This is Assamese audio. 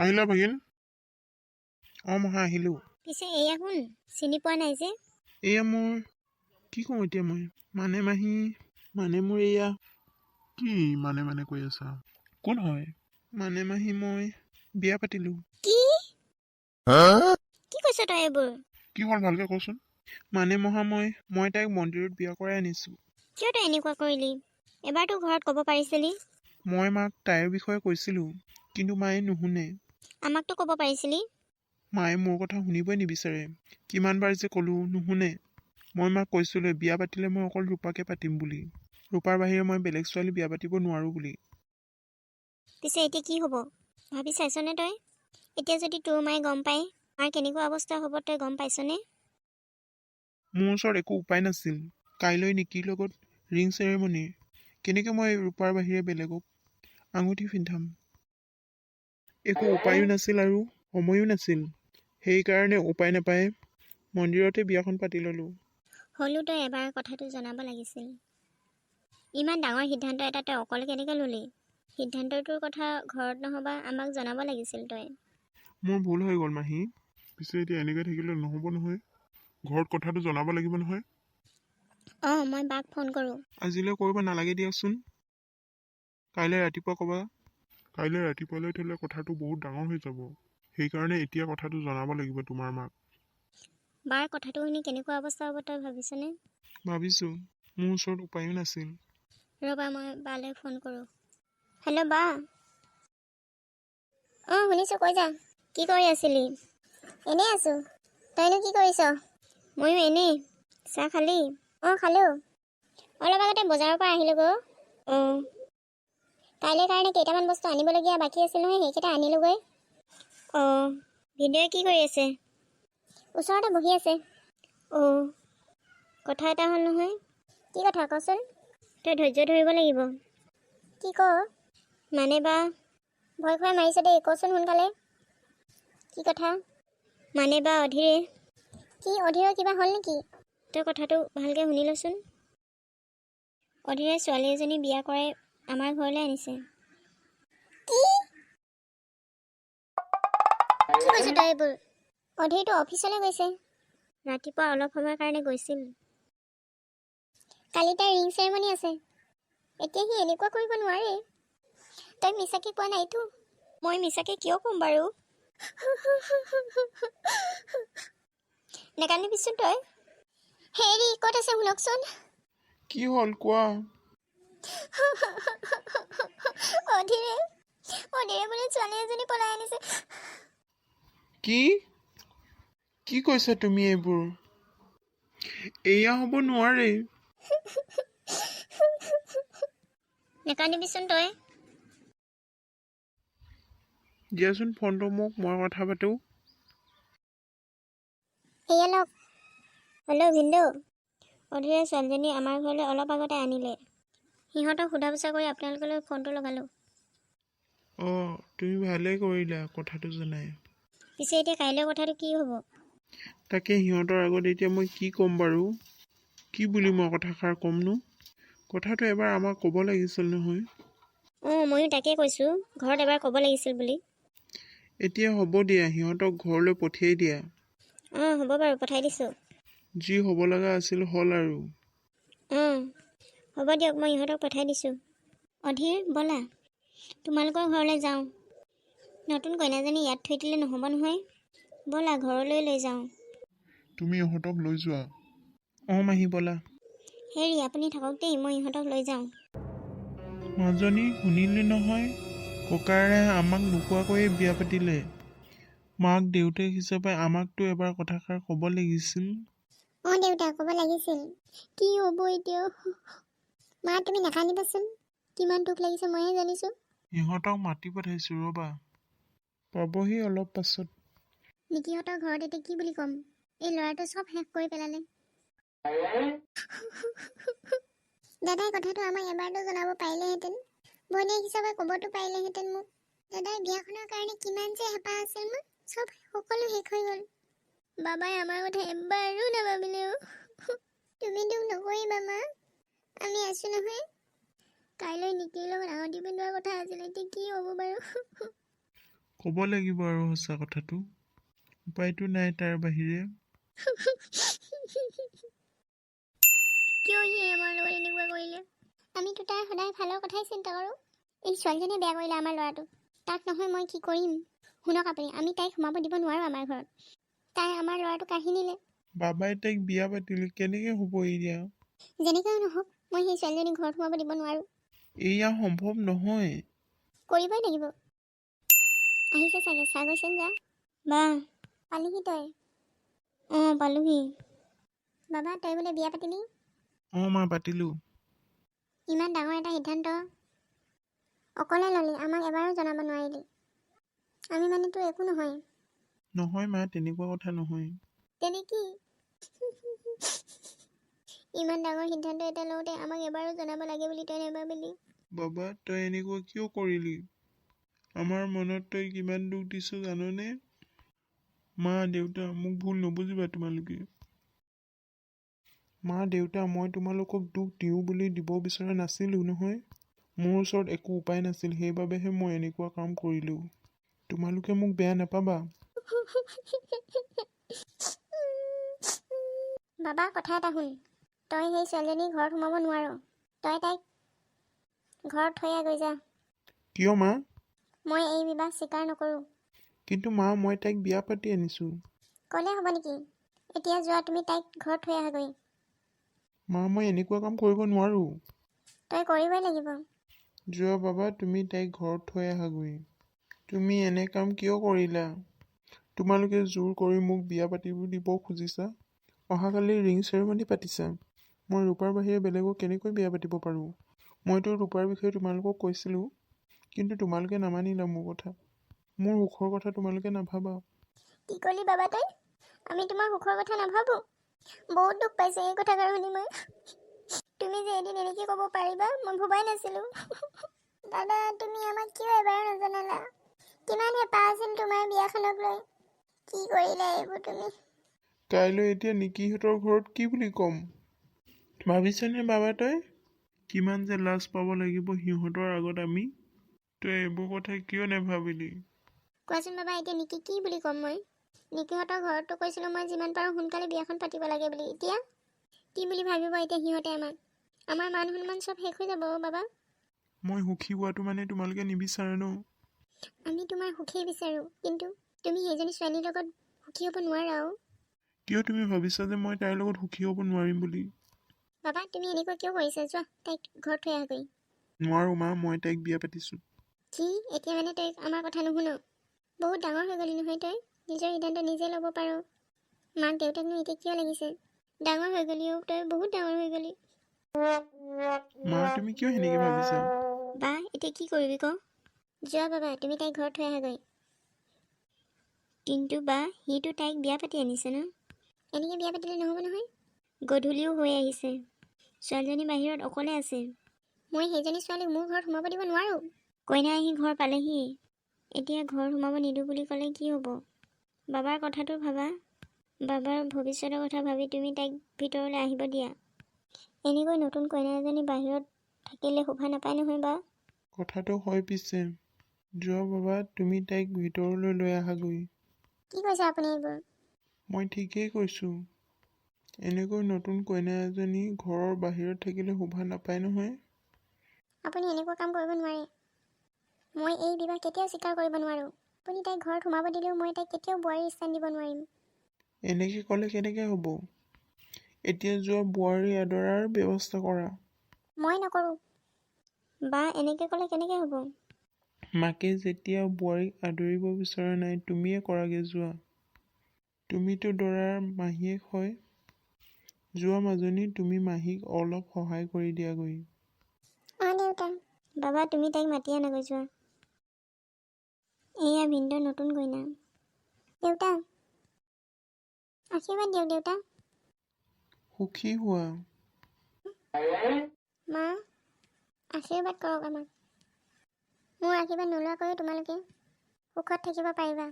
আহিলা ভাগিন? মহা আহিলোঁ। পিছে এয়া কোন? চিনি পোৱা নাই যে? এয়া মোৰ কি কওঁ এতিয়া মই মাহী মোৰ এয়া কি মানে কৈ আছা? কোন হয়? মাহী মই বিয়া পাতিলোঁ। কি কি কৈছ তই এইবোৰ? কি হ'ল ভালকে কচোন? মহা মই তাইক মন্দিৰত বিয়া কৰাই আনিছোঁ। কিয় তই এনেকুৱা কৰিলি? এবাৰতো ঘৰত ক'ব পাৰিছিলি। মই মাক তাইৰ বিষয়ে কৈছিলোঁ, কিন্তু মায়ে নুশুনে। আমাকতো ক'ব পাৰিছিলি। মায়ে মোৰ কথা শুনিবই নিবিচাৰে। কিমানবাৰ যে ক'লোঁ নুশুনে। মই মাক কৈছিলোঁ বিয়া পাতিলে মই অকল ৰূপাকে পাতিম বুলি। ৰূপাৰ বাহিৰে মই বেলেগ ছোৱালী বিয়া পাতিব নোৱাৰোঁ বুলি। পিছে এতিয়া কি হ'ব ভাবি চাইছনে তই? এতিয়া যদি তোৰ মায়ে গম পায় মাৰ কেনেকুৱা অৱস্থা হ'ব তই গম পাইছনে? মোৰ ওচৰত একো উপায় নাছিল। কাইলৈ নিকিৰ লগত ৰিং চেৰেমনি। কেনেকৈ মই ৰূপাৰ বাহিৰে বেলেগক আঙুঠি পিন্ধাম? একো উপায়ো নাছিল আৰু সময়ো নাছিল। সেইকাৰণে উপায় নাপায় মন্দিৰতে বিয়াখন পাতি ল'লোঁ। হ'লেও তই এবাৰ কথাটো জনাব লাগিছিল। ইমান ডাঙৰ সিদ্ধান্ত এটা তই অকলে কেনেকৈ ল'লি? সিদ্ধান্তটোৰ কথা ঘৰত নহবা আমাক জনাব লাগিছিল তই। মোৰ ভুল হৈ গ'ল মাহী। পিছে এতিয়া এনেকৈ থাকিলে নহ'ব নহয়। ঘৰত কথাটো জনাব লাগিব নহয়। মই বাক ফোন কৰোঁ। আজিলৈ কৰিব নালাগে দিয়কচোন। কাইলৈ ৰাতিপুৱা ক'বা। কাইলৈ ৰাতিপুৱালৈ থ'লে কথাটো বহুত ডাঙৰ হৈ যাব। সেইকাৰণে এতিয়া কথাটো জনাব লাগিব তোমাৰ মাক। বাৰ কথাটো শুনি কেনেকুৱা অৱস্থা হ'ব তই ভাবিছনে? ভাবিছোঁ। মোৰ ওচৰত উপায়ো নাছিল। ৰ'বা মই বালৈ ফোন কৰোঁ। হেল্ল' বা। শুনিছোঁ, কৈ যা। কি কৰি আছিলি? এনেই আছোঁ। তইনো কি কৰিছ? ময়ো এনেই। চাহ খালি? খালোঁ। অলপ আগতে বজাৰৰ পৰা আহিলোগৈ। কাইলৈ কাৰণে কেইটামান বস্তু আনিবলগীয়া বাকী আছিল নহয়, সেইকেইটা আনিলোগৈ। ভিনদেউৱে কি কৰি আছে? ওচৰতে বহি আছে। কথা এটা হ'ল নহয়। কি কথা কচোন? তই ধৈৰ্য ধৰিব লাগিব। কি ক? মানে বা ভয় খুৱাই মাৰিছে দেই, কচোন সোনকালে। কি কথা? মানে বা অধীৰে। কি অধীৰৰ কিবা হ'ল নেকি? তই কথাটো ভালকৈ শুনি লচোন। অধীৰে ছোৱালী এজনী বিয়া কৰাই আমাৰ ঘৰলৈ আনিছে। কি কৈছ তই এইবোৰ? অধীৰটো অফিচলৈ গৈছে। ৰাতিপুৱা অলপ সময়ৰ কাৰণে গৈছিল। কালি তাইৰ ৰিং চেৰেমনি আছে। এতিয়া সি এনেকুৱা কৰিব নোৱাৰে। তই মিছাকে কোৱা নাইতো? মই মিছাকে কিয় ক'ম বাৰু? নেকান্দিবিচোন তই। হেৰি ক'ত আছে শুনকচোন। কি হ'ল কোৱা? অধীৰে বোলে ছোৱালী এজনী পলাই আনিছে। কি কৈছা তুমি এইবোৰ? এয়া হ'ব নোৱাৰে। নেকান্দিবিচোন তই। দিয়াচোন ফোনটো মোক, মই কথা পাতোঁ। এয়া লওক। হেল্ল' ভিনদেউ। অধীৰে ছোৱালীজনী আমাৰ ঘৰলৈ অলপ আগতে আনিলে। সিহঁতক সোধা পোছা কৰি আপোনালোকলৈ ফোনটো লগালোঁ। তুমি ভালেই কৰিলা কথাটো জনাই। পিছে এতিয়া কাইলৈ কথাটো কি হ'ব? তাকে সিহঁতৰ আগত এতিয়া মই কি ক'ম বাৰু? কি বুলি মই কথাষাৰ ক'মনো? কথাটো এবাৰ আমাক ক'ব লাগিছিল নহয়। ময়ো তাকে কৈছোঁ, ঘৰত এবাৰ ক'ব লাগিছিল বুলি। এতিয়া হ'ব দিয়া, সিহঁতক ঘৰলৈ পঠিয়াই দিয়া। হ'ব বাৰু, পঠাই দিছোঁ। যি হ'ব লগা আছিল হ'ল আৰু। হ'ব দিয়ক, মই ইহঁতক পঠাই দিছোঁ। অধীৰ ব'লা, তোমালোকৰ ঘৰলৈ যাওঁ। নতুন কইনাজনী ইয়াত থৈ দিলে নহ'ব নহয়। ব'লা ঘৰলৈ লৈ যাওঁ। তুমি ইহঁতক লৈ যোৱা। মাহী ব'লা। হেৰি আপুনি থাকক দেই, মই ইহঁতক লৈ যাওঁ। মাজনী শুনিলে নহয়, ককাৰে আমাক নোকোৱাকৈয়ে বিয়া পাতিলে। মাক দেউতাক হিচাপে আমাকতো এবাৰ কথাষাৰ ক'ব লাগিছিল। দেউতা ক'ব লাগিছিল। কি হ'ব এতিয়া? মা তুমি নাকান্দিবাচোন। কিমান দুখ লাগিছে মইহে জানিছোঁ। সিহঁতক মাতি পঠাইছোঁ ৰ'বা, পাবহি অলপ পাছত। নিকিহঁতৰ ঘৰত এতিয়া কি বুলি ক'ম? এই ল'ৰাটো চব শেষ কৰি পেলালে। দাদাই কথাটো আমাক এবাৰতো জনাব পাৰিলেহেঁতেন। ভনীয়েক হিচাপে ক'বতো পাৰিলেহেঁতেন মোক। দাদাই বিয়াখনৰ কাৰণে কিমান যে হেঁপাহ আছিল মোৰ, সকলো শেষ হৈ গ'ল। বাবাই আমাৰ কথা এবাৰো নাভাবিলে। তুমি দুখ নকৰিবা মা, আমি আছোঁ নহয়। কাইলৈ নিকিৰ লগত আঙুঠি পিন্ধোৱাৰ কথা আছিল, এতিয়া কি হ'ব বাৰু? ক'ব লাগিব আৰু সঁচা কথাটো। উপায়তো নাই তাৰ বাহিৰে। কিয় সি আমাৰ লগত এনেকুৱা কৰিলে? আমিতো তাৰ সদায় ভালৰ কথাই চিন্তা কৰোঁ। এই ছোৱালীজনীয়ে বেয়া কৰিলে আমাৰ ল'ৰাটোক। তাক নহয় মই কি কৰিম? শুনক আপুনি, আমি তাইক সোমাব দিব নোৱাৰোঁ আমাৰ ঘৰত। তাই আমাৰ ল'ৰাটোক কাঢ়ি নিলে। বাবাই তাইক বিয়া পাতিলে, কেনেকে হ'ব এতিয়া? যেনেকৈ নহওক মই সেই ছোৱালীজনীক ঘৰত সোমাব দিব নোৱাৰোঁ। এয়া সম্ভৱ নহয়। কৰিবই লাগিব। আহিছে চাগে, চাহ গৈছেন যা। বা পালিহি তই? অঁ পালোহি। বাবা তই বোলে বিয়া পাতিলি? অঁ মা পাতিলো। ইমান ডাঙৰ এটা সিদ্ধান্ত অকলে ল'লি, আমাক এবাৰো জনাব নোৱাৰিলি। আমি মানেতো একো নহয়। নহয় মা, তেনেকুৱা কথা নহয়। তেনে কি? ইমান ডাঙৰ সিদ্ধান্ত এটা লওঁতে আমাক এবাৰো জনাব লাগে বুলি তই নেভাবিলি? বাবা তই এনেকুৱা কিয় কৰিলি? আমাৰ মনত তই কিমান দুখ দিছ জাননে? মা দেউতা মোক ভুল নুবুজিবা তোমালোকে। মা দেউতা, মই তোমালোকক দুখ দিওঁ বুলি দিব বিচৰা নাছিলোঁ নহয়। মোৰ ওচৰত একো উপায় নাছিল, সেইবাবেহে মই এনেকুৱা কাম কৰিলোঁ। তোমালোকে মোক বেয়া নাপাবা। বাবা কথা এটা শুন, তই সেই ছোৱালীজনী ঘৰত সোমাব নোৱাৰ। তই তাইক ঘৰত থৈ গৈ যা। কিয় মা? মই এই বিবাহ স্বীকাৰ নকৰোঁ। কিন্তু মা, মই তাইক বিয়া পাতি আনিছোঁ। ক'লে হ'ব নেকি? এতিয়া যোৱা, তুমি তাইক ঘৰত থৈ আহাগৈ। মা মই এনেকুৱা কাম কৰিব নোৱাৰোঁ। তই কৰিবই লাগিব। যোৱা বাবা, তুমি তাইক ঘৰত থৈ আহাগৈ। তুমি এনে কাম কিয় কৰিলা? তোমালোকে জোৰ কৰি মোক বিয়া পাতিব দিব খুজিছা। অহাকালি ৰিং চেৰেমনি পাতিছা। মই ৰূপাৰ বাহিৰে বেলেগক কেনেকৈ বিয়া পাতিব পাৰোঁ? মইতো ৰূপাৰ বিষয়ে তোমালোকক কৈছিলোঁ, কিন্তু তোমালোকে নামানিলা মোৰ কথা। মোৰ সুখৰ কথা তোমালোকে নাভাবা। কি ক'লি বাবা তই? আমি তোমাৰ সুখৰ কথা নাভাবোঁ। বহুত দুখ পাইছোঁ এই কথাষাৰ শুনি মই। তুমি যে এদিন এনেকৈ ক'ব পাৰিবা মই ভবাই নাছিলোঁ। দাদা তুমি আমাক কিয় এবাৰো নজনালা? কিমান হেঁপাহ আছিল তোমাৰ বিয়াখনক লৈ। কি কৰিলা এইবোৰ তুমি? কাইলৈ এতিয়া নিকিহঁতৰ ঘৰত কি বুলি ক'ম? ভাবিছনে বাবা তই? কিমান যে লাজ পাব লাগিব সিহঁতৰ আগত আমি। তই এইবোৰ কথা কিয় নেভাবিলি? কোৱাচোন বাবা, এতিয়া নিকি কি বুলি ক'ম মই? নিকিহঁতৰ ঘৰততো কৈছিলোঁ মই যিমান পাৰোঁ সোনকালে বিয়াখন পাতিব লাগে বুলি। এতিয়া কি বুলি ভাবিব এতিয়া সিহঁতে আমাক? আমাৰ মান সন্মান চব শেষ হৈ যাব বাবা। মই সুখী হোৱাটো মানে তোমালোকে নিবিচাৰা ন? আমি তোমাৰ সুখেই বিচাৰোঁ, কিন্তু তুমি সেইজনী ছোৱালীৰ লগত সুখী হ'ব নোৱাৰা। কিয় তুমি ভাবিছা যে মই তাইৰ লগত সুখী হ'ব নোৱাৰিম বুলি? বাবা তুমি এনেকুৱা কিয় কৰিছা? যোৱা তাইক ঘৰত থৈ আহাগৈ। নোৱাৰোঁ মা, মই তাইক বিয়া পাতিছোঁ। কি এতিয়া মানে তই আমাৰ কথা নুশুন? বহুত ডাঙৰ হৈ গ'লি নহয় তই। নিজৰ সিদ্ধান্ত নিজে ল'ব পাৰ। মাক দেউতাকনো এতিয়া কিয় লাগিছে? ডাঙৰ হৈ গ'লি তই, বহুত ডাঙৰ হৈ গ'লি। মা তুমি কিয় সেনেকৈ ভাবিছা? বা এতিয়া কি কৰিবি ক? যোৱা বাবা, তুমি তাইক ঘৰত থৈ আহাগৈ। কিন্তু বা সিটো তাইক বিয়া পাতি আনিছে ন? এনেকৈ বিয়া পাতিলে নহ'ব নহয়। গধূলিও হৈ আহিছে, ছোৱালীজনী বাহিৰত অকলে আছে। মই সেইজনী ছোৱালীক মোৰ ঘৰত সোমাব দিব নোৱাৰোঁ। কইনা আহি ঘৰ পালেহি, এতিয়া ঘৰত সোমাব নিদিওঁ বুলি ক'লে কি হ'ব? বাবাৰ কথাটো ভাবা। বাবাৰ ভৱিষ্যতৰ কথা ভাবি তুমি তাইক ভিতৰলৈ আহিব দিয়া। এনেকৈ নতুন কইনা এজনী বাহিৰত থাকিলে শোভা নাপায় নহয় বা। কথাটো হয় পিছে। যোৱা বাবা, তুমি তাইক ভিতৰলৈ লৈ আহাগৈ। কি কৈছে আপুনি এইবোৰ? মই ঠিকেই কৈছোঁ। এনেকৈ নতুন কইনা এজনী ঘৰৰ বাহিৰত থাকিলে শোভা নাপায় নহয়। আপুনি এনেকুৱা কাম কৰিব নোৱাৰে। মই এই বিবাহ কেতিয়াও স্বীকাৰ কৰিব নোৱাৰোঁ। আপুনি তাইক ঘৰত সোমাব দিলেও মই তাইক কেতিয়াও বোৱাৰীৰ স্থান দিব নোৱাৰিম। এনেকৈ ক'লে কেনেকৈ হ'ব? এতিয়া যোৱা বোৱাৰী আদৰাৰ ব্যৱস্থা কৰা। মই নকৰোঁ। বা এনেকৈ ক'লে কেনেকৈ হ'ব? মাকে যেতিয়া বোৱাৰীক আদৰিব বিচৰা নাই, তুমিয়ে কৰাগৈ যোৱা। তুমিতো দৰাৰ মাহীয়েক হয়। যোৱা মাজনী, তুমি মাহীক অলপ সহায় কৰি দিয়াগৈ। অঁ দেউতা। বাবা তুমি তাইক মাতি আনাগৈ যোৱা। এয়া ভিনদেউ নতুন কইনা। দেউতা আশীৰ্বাদ দিয়ক দেউতা। সুখী হোৱা। মা আশীৰ্বাদ কৰক আমাক। মোৰ আশীৰ্বাদ নোলোৱাকৈও তোমালোকে সুখত থাকিব পাৰিবা।